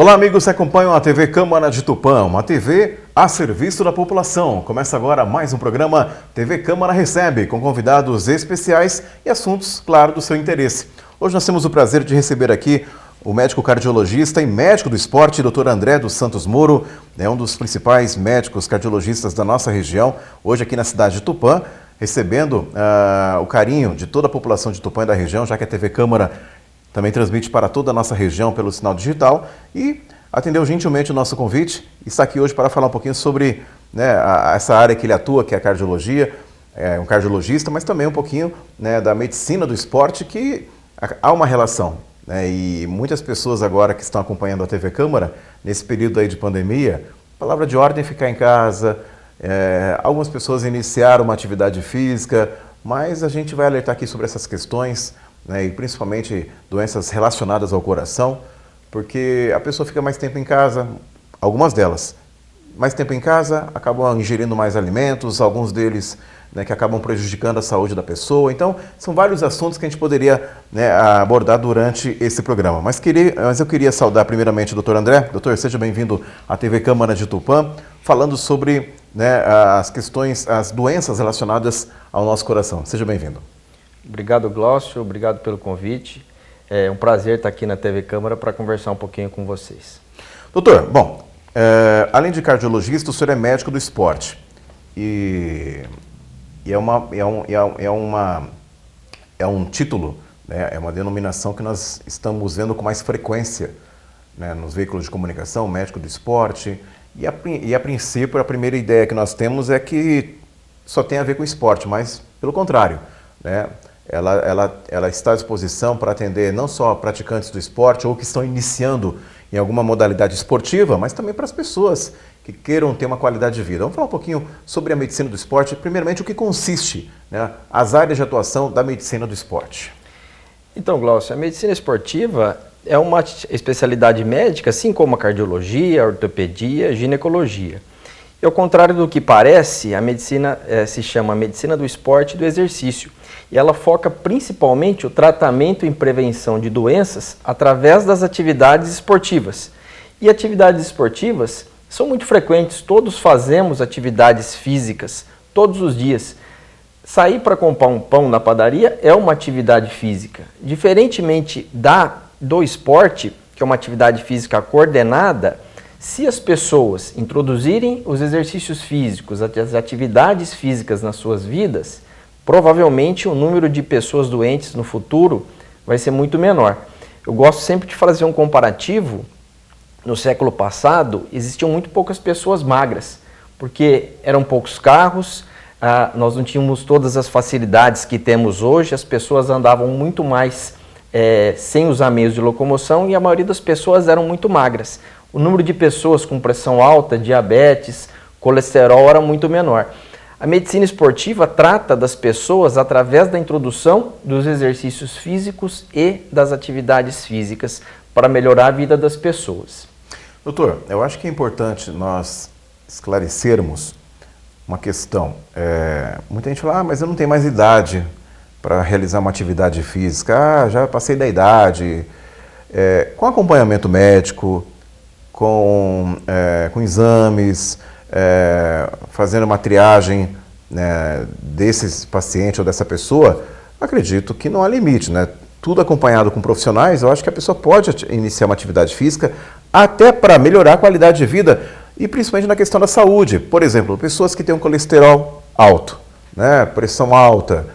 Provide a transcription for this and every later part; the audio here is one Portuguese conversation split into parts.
Olá, amigos que acompanham a TV Câmara de Tupã, uma TV a serviço da população. Começa agora mais um programa TV Câmara Recebe, com convidados especiais e assuntos, claro, do seu interesse. Hoje nós temos o prazer de receber aqui o médico cardiologista e médico do esporte, Dr. André dos Santos Moro, é um dos principais médicos cardiologistas da nossa região, hoje aqui na cidade de Tupã, recebendo o carinho de toda a população de Tupã e da região, já que a TV Câmara também transmite para toda a nossa região pelo sinal digital e atendeu gentilmente o nosso convite e está aqui hoje para falar um pouquinho sobre essa área que ele atua, que é a cardiologia, é um cardiologista, mas também um pouquinho da medicina do esporte, que há uma relação. E muitas pessoas agora que estão acompanhando a TV Câmara, nesse período aí de pandemia, palavra de ordem é ficar em casa, algumas pessoas iniciaram uma atividade física, mas a gente vai alertar aqui sobre essas questões, e principalmente doenças relacionadas ao coração, porque a pessoa fica mais tempo em casa, algumas delas, mais tempo em casa, acabam ingerindo mais alimentos, alguns deles que acabam prejudicando a saúde da pessoa. Então, são vários assuntos que a gente poderia abordar durante esse programa. Mas eu queria saudar primeiramente o Dr. André. Doutor, seja bem-vindo à TV Câmara de Tupã, falando sobre as questões, as doenças relacionadas ao nosso coração. Seja bem-vindo. Obrigado, Glaucio. Obrigado pelo convite. É um prazer estar aqui na TV Câmara para conversar um pouquinho com vocês. Doutor, bom, além de cardiologista, o senhor é médico do esporte. E é um título, é uma denominação que nós estamos vendo com mais frequência nos veículos de comunicação, médico do esporte. E a princípio, a primeira ideia que nós temos é que só tem a ver com esporte, mas pelo contrário, ela está à disposição para atender não só praticantes do esporte ou que estão iniciando em alguma modalidade esportiva, mas também para as pessoas que queiram ter uma qualidade de vida. Vamos falar um pouquinho sobre a medicina do esporte, primeiramente o que consiste, as áreas de atuação da medicina do esporte. Então, Glaucio, a medicina esportiva é uma especialidade médica, assim como a cardiologia, a ortopedia, a ginecologia. E ao contrário do que parece, a medicina se chama medicina do esporte e do exercício. E ela foca principalmente o tratamento e prevenção de doenças através das atividades esportivas. E atividades esportivas são muito frequentes, todos fazemos atividades físicas todos os dias. Sair para comprar um pão na padaria é uma atividade física. Diferentemente do esporte, que é uma atividade física coordenada, se as pessoas introduzirem os exercícios físicos, as atividades físicas nas suas vidas, provavelmente o número de pessoas doentes no futuro vai ser muito menor. Eu gosto sempre de fazer um comparativo. No século passado, existiam muito poucas pessoas magras, porque eram poucos carros, nós não tínhamos todas as facilidades que temos hoje, as pessoas andavam muito mais sem usar meios de locomoção e a maioria das pessoas eram muito magras. O número de pessoas com pressão alta, diabetes, colesterol era muito menor. A medicina esportiva trata das pessoas através da introdução dos exercícios físicos e das atividades físicas para melhorar a vida das pessoas. Doutor, eu acho que é importante nós esclarecermos uma questão. Muita gente fala, mas eu não tenho mais idade para realizar uma atividade física. Já passei da idade. Com acompanhamento médico, com exames, fazendo uma triagem desse paciente ou dessa pessoa, acredito que não há limite, Tudo acompanhado com profissionais, eu acho que a pessoa pode iniciar uma atividade física até para melhorar a qualidade de vida e principalmente na questão da saúde. Por exemplo, pessoas que têm um colesterol alto, pressão alta.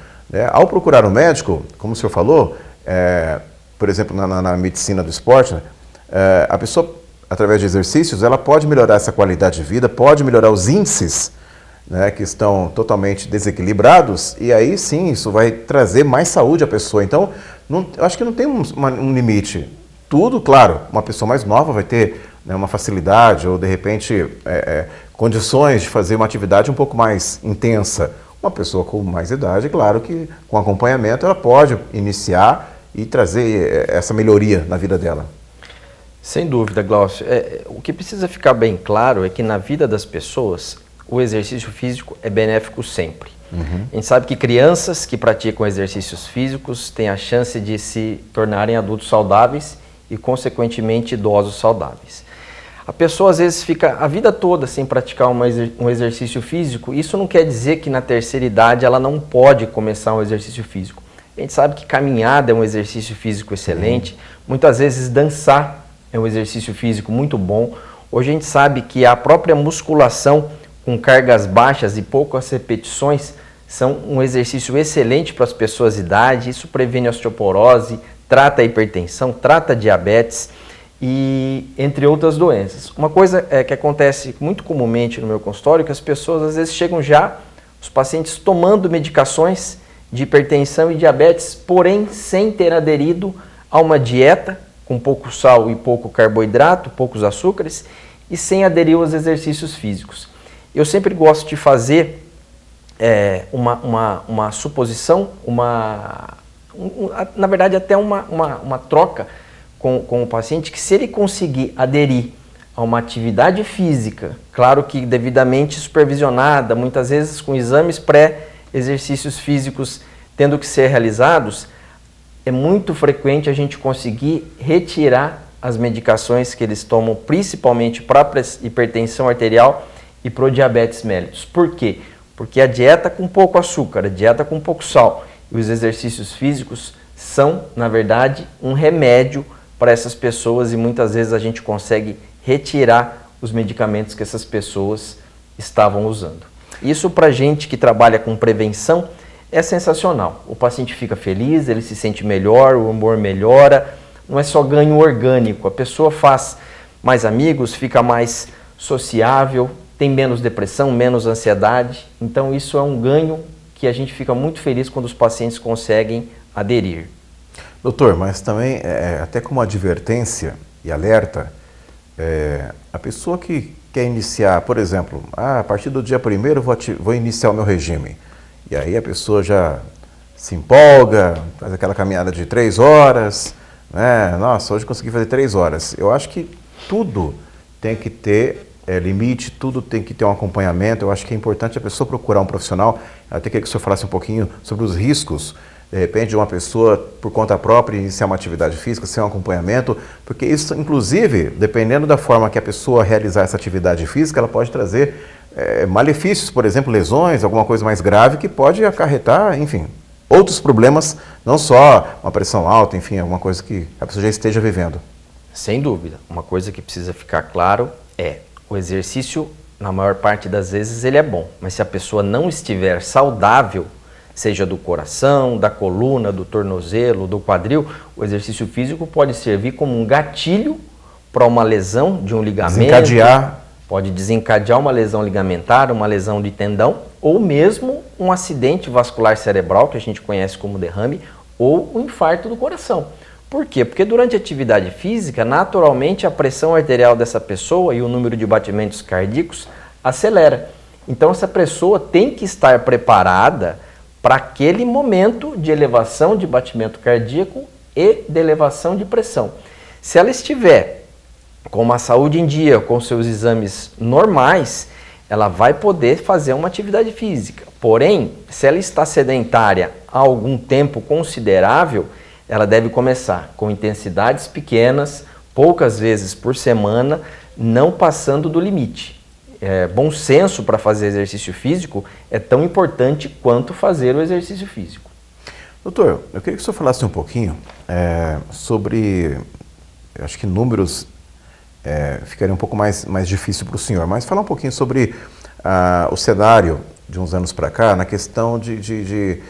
Ao procurar um médico, como o senhor falou, por exemplo, na medicina do esporte, a pessoa, através de exercícios, ela pode melhorar essa qualidade de vida, pode melhorar os índices que estão totalmente desequilibrados, e aí sim, isso vai trazer mais saúde à pessoa. Então, eu acho que não tem um limite. Tudo, claro, uma pessoa mais nova vai ter uma facilidade ou, de repente, condições de fazer uma atividade um pouco mais intensa. Uma pessoa com mais idade, claro que com acompanhamento, ela pode iniciar e trazer essa melhoria na vida dela. Sem dúvida, Glaucio. O que precisa ficar bem claro é que na vida das pessoas, o exercício físico é benéfico sempre. A gente sabe que crianças que praticam exercícios físicos têm a chance de se tornarem adultos saudáveis e, consequentemente, idosos saudáveis. A pessoa às vezes fica a vida toda sem praticar um exercício físico. Isso não quer dizer que na terceira idade ela não pode começar um exercício físico. A gente sabe que caminhada é um exercício físico excelente, muitas vezes dançar é um exercício físico muito bom. Hoje a gente sabe que a própria musculação com cargas baixas e poucas repetições são um exercício excelente para as pessoas de idade. Isso previne osteoporose, trata a hipertensão, trata a diabetes e entre outras doenças. Uma coisa que acontece muito comumente no meu consultório é que as pessoas às vezes chegam já, os pacientes tomando medicações de hipertensão e diabetes, porém sem ter aderido a uma dieta com pouco sal e pouco carboidrato, poucos açúcares e sem aderir aos exercícios físicos. Eu sempre gosto de fazer uma suposição, na verdade até uma troca com o paciente, que se ele conseguir aderir a uma atividade física, claro que devidamente supervisionada, muitas vezes com exames pré-exercícios físicos tendo que ser realizados, é muito frequente a gente conseguir retirar as medicações que eles tomam, principalmente para a hipertensão arterial e para o diabetes mellitus. Por quê? Porque a dieta com pouco açúcar, a dieta com pouco sal e os exercícios físicos são, na verdade, um remédio para essas pessoas e muitas vezes a gente consegue retirar os medicamentos que essas pessoas estavam usando. Isso para a gente que trabalha com prevenção é sensacional. O paciente fica feliz, ele se sente melhor, o humor melhora, não é só ganho orgânico, a pessoa faz mais amigos, fica mais sociável, tem menos depressão, menos ansiedade, então isso é um ganho que a gente fica muito feliz quando os pacientes conseguem aderir. Doutor, mas também, até como advertência e alerta, a pessoa que quer iniciar, por exemplo, a partir do dia 1º vou iniciar o meu regime. E aí a pessoa já se empolga, faz aquela caminhada de 3 horas, né? Nossa, hoje consegui fazer 3 horas. Eu acho que tudo tem que ter limite, tudo tem que ter um acompanhamento. Eu acho que é importante a pessoa procurar um profissional. Eu até queria que o senhor falasse um pouquinho sobre os riscos, de repente, de uma pessoa, por conta própria, iniciar uma atividade física, sem um acompanhamento, porque isso, inclusive, dependendo da forma que a pessoa realizar essa atividade física, ela pode trazer malefícios, por exemplo, lesões, alguma coisa mais grave, que pode acarretar, enfim, outros problemas, não só uma pressão alta, enfim, alguma coisa que a pessoa já esteja vivendo. Sem dúvida. Uma coisa que precisa ficar claro é o exercício, na maior parte das vezes, ele é bom, mas se a pessoa não estiver saudável, seja do coração, da coluna, do tornozelo, do quadril, o exercício físico pode servir como um gatilho para uma lesão de um ligamento, pode desencadear uma lesão ligamentar, uma lesão de tendão, ou mesmo um acidente vascular cerebral, que a gente conhece como derrame, ou um infarto do coração. Por quê? Porque durante a atividade física, naturalmente, a pressão arterial dessa pessoa e o número de batimentos cardíacos acelera. Então, essa pessoa tem que estar preparada para aquele momento de elevação de batimento cardíaco e de elevação de pressão. Se ela estiver com uma saúde em dia, com seus exames normais, ela vai poder fazer uma atividade física. Porém, se ela está sedentária há algum tempo considerável, ela deve começar com intensidades pequenas, poucas vezes por semana, não passando do limite. Bom senso para fazer exercício físico é tão importante quanto fazer o exercício físico. Doutor, eu queria que o senhor falasse um pouquinho sobre, eu acho que números ficaria um pouco mais difícil para o senhor, mas falar um pouquinho sobre o cenário de uns anos para cá, na questão de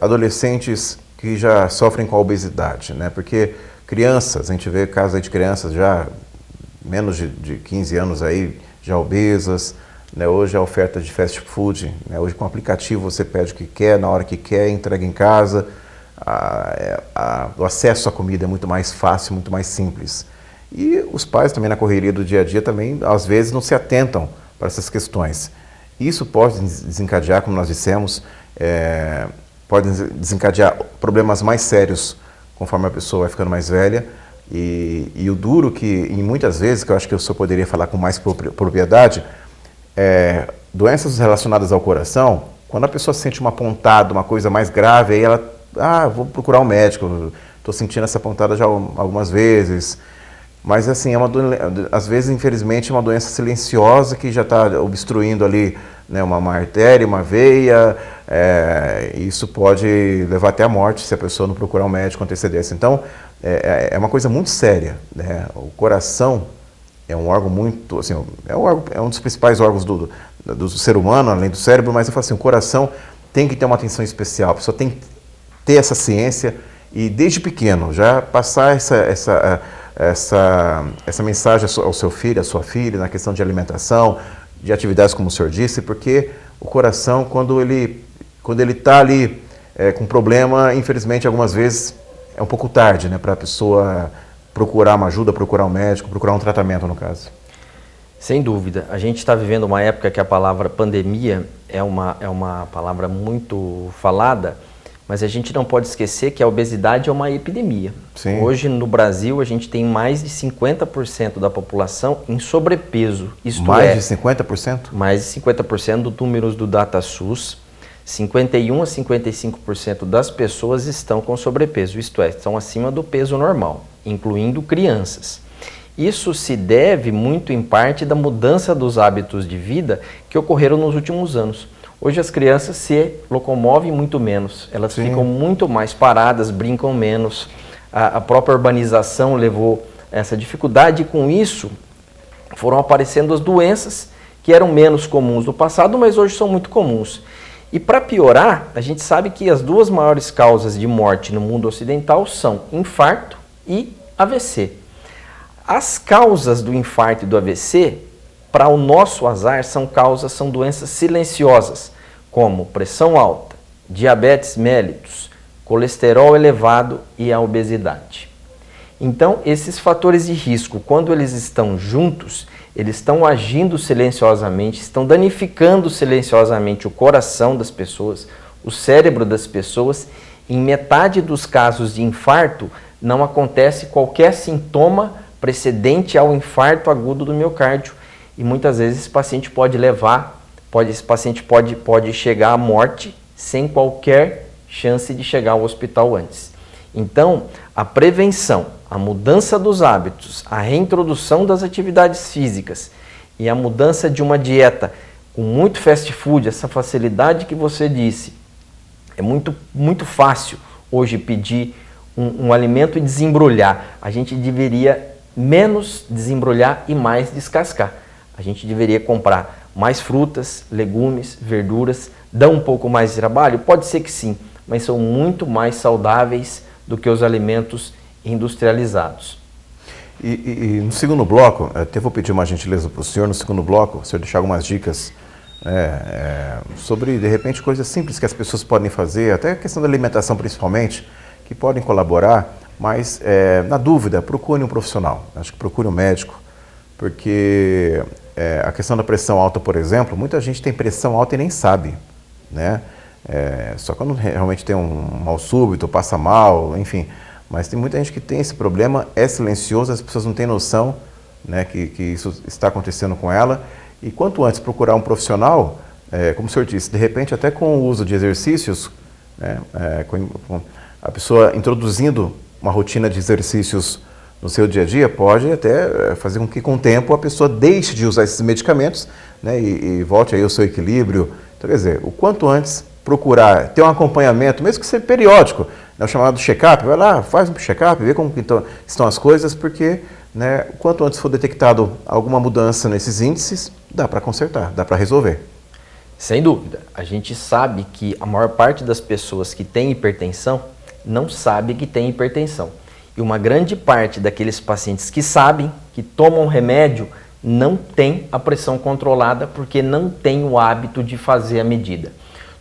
adolescentes que já sofrem com a obesidade, né? Porque crianças, a gente vê casos de crianças já menos de 15 anos aí, já obesas, né? Hoje a oferta de fast food, né? Hoje com o aplicativo você pede o que quer, na hora que quer, entrega em casa, o acesso à comida é muito mais fácil, muito mais simples. E os pais também na correria do dia a dia também, às vezes, não se atentam para essas questões. Isso pode desencadear, como nós dissemos, pode desencadear problemas mais sérios conforme a pessoa vai ficando mais velha. E o duro que, em muitas vezes, que eu acho que o senhor poderia falar com mais propriedade, doenças relacionadas ao coração, quando a pessoa sente uma pontada, uma coisa mais grave, aí ela, vou procurar um médico, estou sentindo essa pontada já algumas vezes. Mas assim, às vezes, infelizmente, é uma doença silenciosa que já está obstruindo ali, né, uma artéria, uma veia, isso pode levar até a morte se a pessoa não procurar um médico com antecedência. Então, é uma coisa muito séria, né? O coração é um órgão muito, assim, é um dos principais órgãos do ser humano, além do cérebro, mas eu falo assim, o coração tem que ter uma atenção especial, a pessoa tem que ter essa ciência e desde pequeno já passar essa mensagem ao seu filho, à sua filha, na questão de alimentação, de atividades como o senhor disse, porque o coração, quando ele está ali com problema, infelizmente, algumas vezes é um pouco tarde, né, para a pessoa procurar uma ajuda, procurar um médico, procurar um tratamento, no caso. Sem dúvida. A gente está vivendo uma época que a palavra pandemia é uma palavra muito falada, mas a gente não pode esquecer que a obesidade é uma epidemia. Sim. Hoje, no Brasil, a gente tem mais de 50% da população em sobrepeso. Mais de 50%? Mais de 50% dos números do DataSUS. 51% a 55% das pessoas estão com sobrepeso, isto é, estão acima do peso normal, incluindo crianças. Isso se deve muito em parte da mudança dos hábitos de vida que ocorreram nos últimos anos. Hoje as crianças se locomovem muito menos, elas Sim. ficam muito mais paradas, brincam menos. A própria urbanização levou essa dificuldade e com isso foram aparecendo as doenças que eram menos comuns no passado, mas hoje são muito comuns. E para piorar, a gente sabe que as duas maiores causas de morte no mundo ocidental são infarto e AVC. As causas do infarto e do AVC, para o nosso azar, são doenças silenciosas, como pressão alta, diabetes mellitus, colesterol elevado e a obesidade. Então, esses fatores de risco, quando eles estão juntos, eles estão agindo silenciosamente, estão danificando silenciosamente o coração das pessoas, o cérebro das pessoas. Em metade dos casos de infarto, não acontece qualquer sintoma precedente ao infarto agudo do miocárdio. E muitas vezes esse paciente pode chegar à morte sem qualquer chance de chegar ao hospital antes. Então, a prevenção, a mudança dos hábitos, a reintrodução das atividades físicas e a mudança de uma dieta com muito fast food, essa facilidade que você disse, é muito fácil hoje pedir um alimento e desembrulhar. A gente deveria menos desembrulhar e mais descascar. A gente deveria comprar mais frutas, legumes, verduras. Dá um pouco mais de trabalho? Pode ser que sim, mas são muito mais saudáveis do que os alimentos industrializados. E no segundo bloco, até vou pedir uma gentileza para o senhor, no segundo bloco, o senhor deixar algumas dicas sobre, de repente, coisas simples que as pessoas podem fazer, até a questão da alimentação principalmente, que podem colaborar, mas na dúvida, procure um profissional, acho que procure um médico, porque a questão da pressão alta, por exemplo, muita gente tem pressão alta e nem sabe, né? Só quando realmente tem um mal súbito, passa mal, enfim. Mas tem muita gente que tem esse problema, é silencioso, as pessoas não têm noção, né, que isso está acontecendo com ela. E quanto antes procurar um profissional, como o senhor disse, de repente até com o uso de exercícios, né, com a pessoa introduzindo uma rotina de exercícios no seu dia a dia, pode até fazer com que com o tempo a pessoa deixe de usar esses medicamentos, né, e volte aí ao seu equilíbrio. Então, quer dizer, o quanto antes procurar ter um acompanhamento, mesmo que seja periódico, né, o chamado check-up, vai lá, faz um check-up, vê como estão as coisas, porque, né, quanto antes for detectado alguma mudança nesses índices, dá para consertar, dá para resolver. Sem dúvida. A gente sabe que a maior parte das pessoas que têm hipertensão não sabe que tem hipertensão. E uma grande parte daqueles pacientes que sabem, que tomam remédio, não tem a pressão controlada porque não tem o hábito de fazer a medida.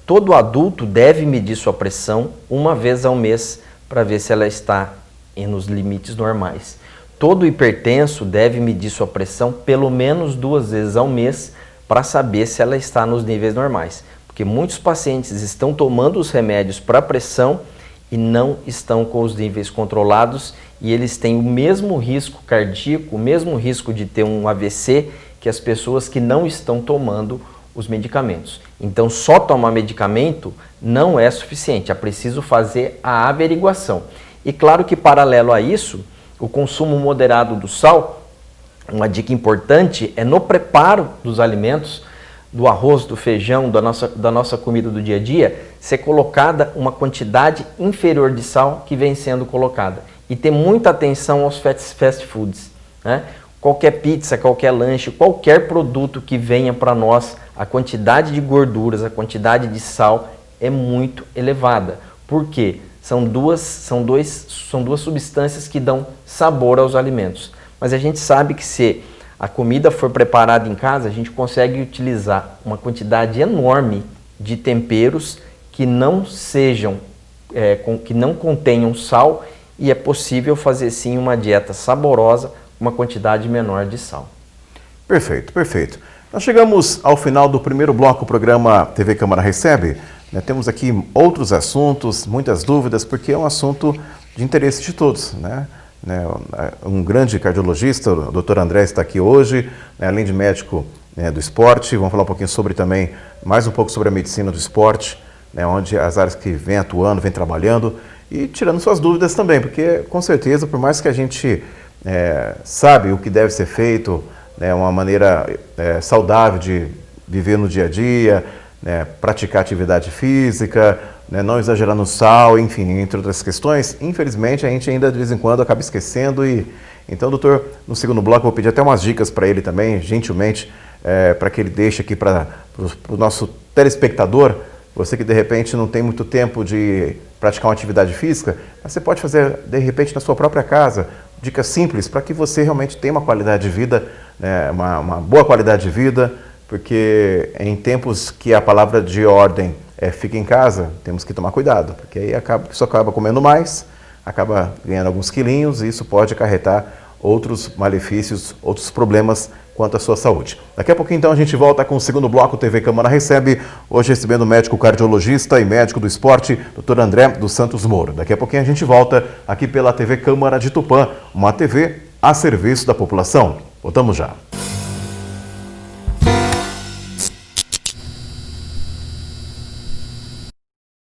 Todo adulto deve medir sua pressão uma vez ao mês para ver se ela está nos limites normais. Todo hipertenso deve medir sua pressão pelo menos 2 vezes ao mês para saber se ela está nos níveis normais. Porque muitos pacientes estão tomando os remédios para pressão e não estão com os níveis controlados e eles têm o mesmo risco cardíaco, o mesmo risco de ter um AVC que as pessoas que não estão tomando os medicamentos. Então, só tomar medicamento não é suficiente, é preciso fazer a averiguação. E claro que paralelo a isso, o consumo moderado do sal, uma dica importante é no preparo dos alimentos, do arroz, do feijão, da nossa comida do dia a dia, ser colocada uma quantidade inferior de sal que vem sendo colocada. E ter muita atenção aos fast foods, né? Qualquer pizza, qualquer lanche, qualquer produto que venha para nós, a quantidade de gorduras, a quantidade de sal é muito elevada. Por quê? São duas substâncias que dão sabor aos alimentos. Mas a gente sabe que se a comida for preparada em casa, a gente consegue utilizar uma quantidade enorme de temperos que não que não contenham sal, e é possível fazer sim uma dieta saborosa, uma quantidade menor de sal. Perfeito, perfeito. Nós chegamos ao final do primeiro bloco do programa TV Câmara Recebe. Temos aqui outros assuntos, muitas dúvidas, porque é um assunto de interesse de todos, né? Um grande cardiologista, o Dr. André, está aqui hoje, além de médico do esporte. Vamos falar um pouquinho sobre também, mais um pouco sobre a medicina do esporte, onde as áreas que vem atuando, vem trabalhando e tirando suas dúvidas também, porque com certeza, por mais que a gente sabe o que deve ser feito, uma maneira saudável de viver no dia a dia, praticar atividade física, não exagerar no sal, enfim, entre outras questões, infelizmente a gente ainda de vez em quando acaba esquecendo. Então, doutor, no segundo bloco eu vou pedir até umas dicas para ele também, gentilmente, para que ele deixe aqui para o nosso telespectador, você que de repente não tem muito tempo de praticar uma atividade física, mas você pode fazer de repente na sua própria casa, dicas simples para que você realmente tenha uma qualidade de vida, uma boa qualidade de vida, porque em tempos que a palavra de ordem fica em casa, temos que tomar cuidado, porque aí isso acaba comendo mais, acaba ganhando alguns quilinhos e isso pode acarretar outros malefícios, outros problemas quanto à sua saúde. Daqui a pouquinho então a gente volta com o segundo bloco TV Câmara Recebe, hoje recebendo o médico cardiologista e médico do esporte, Dr. André dos Santos Moura. Daqui a pouquinho a gente volta aqui pela TV Câmara de Tupã, uma TV a serviço da população. Voltamos já.